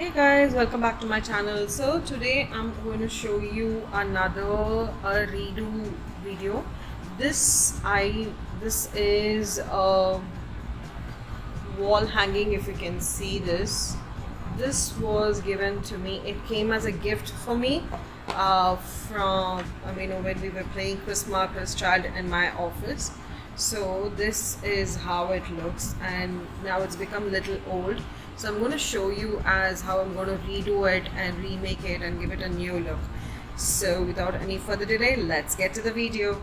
Hey guys, welcome back to my channel. So today I'm going to show you another redo video. This is a wall hanging. If you can see this was given to me. It came as a gift for me from when we were playing Chris Child in my office. So this is how it looks, and now it's become a little old. So I'm going to show you as how I'm going to redo it and remake it and give it a new look. So without any further delay, let's get to the video.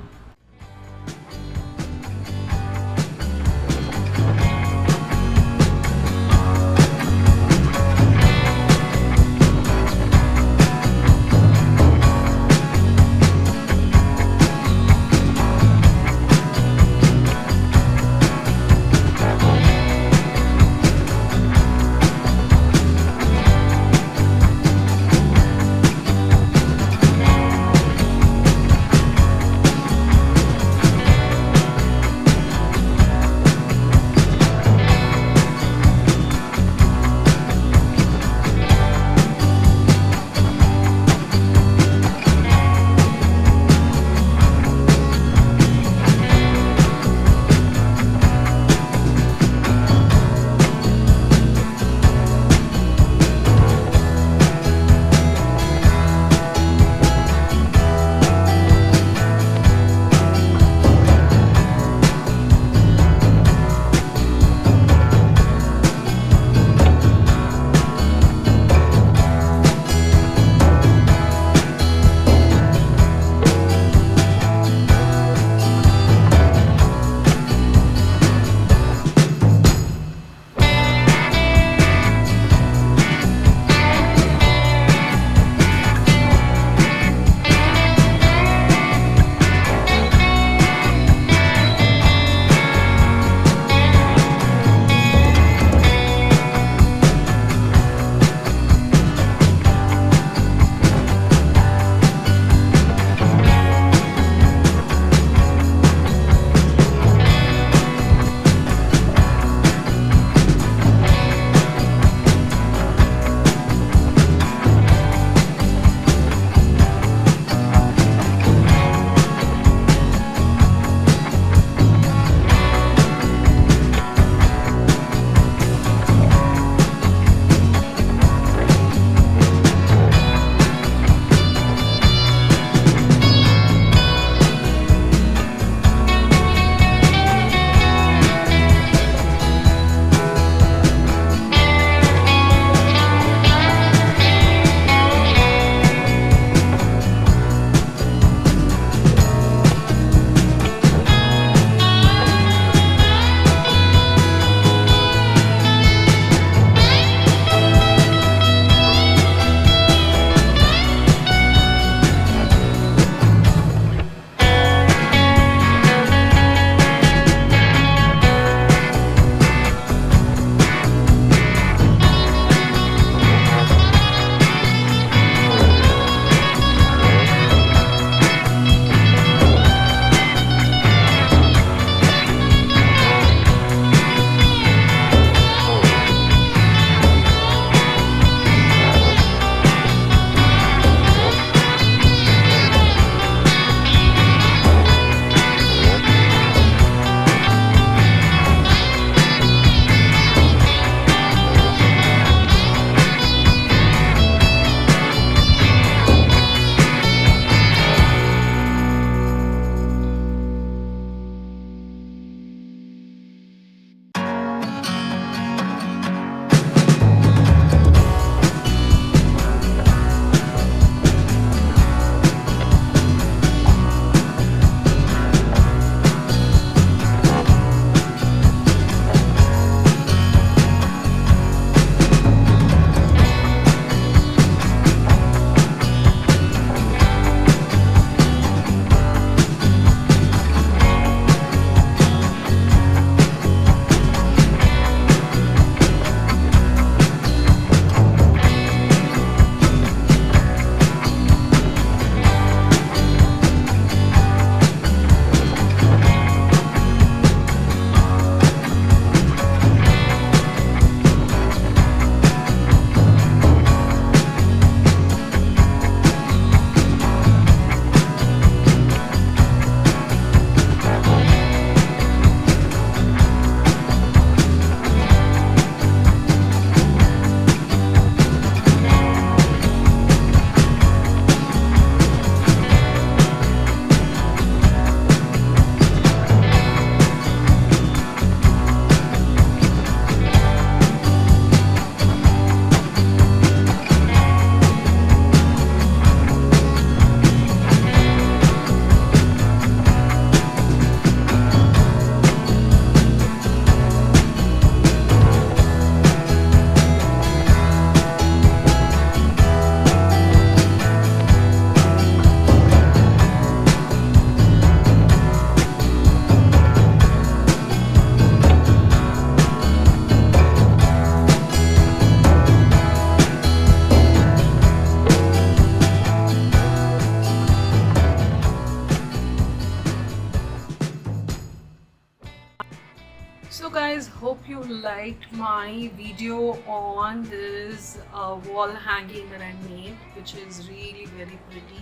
liked my video on this wall hanging that I made, which is really very pretty.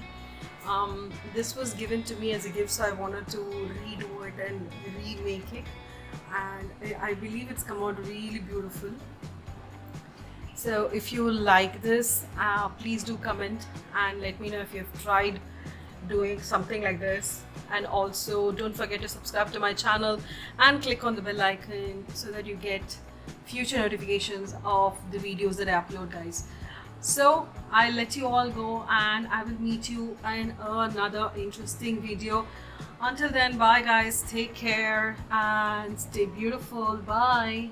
This was given to me as a gift, so I wanted to redo it and remake it, and I believe it's come out really beautiful. So if you like this, please do comment and let me know if you've tried doing something like this. And also don't forget to subscribe to my channel and click on the bell icon so that you get future notifications of the videos that I upload, guys. So I'll let you all go and I will meet you in another interesting video. Until then, bye guys, take care and stay beautiful. Bye.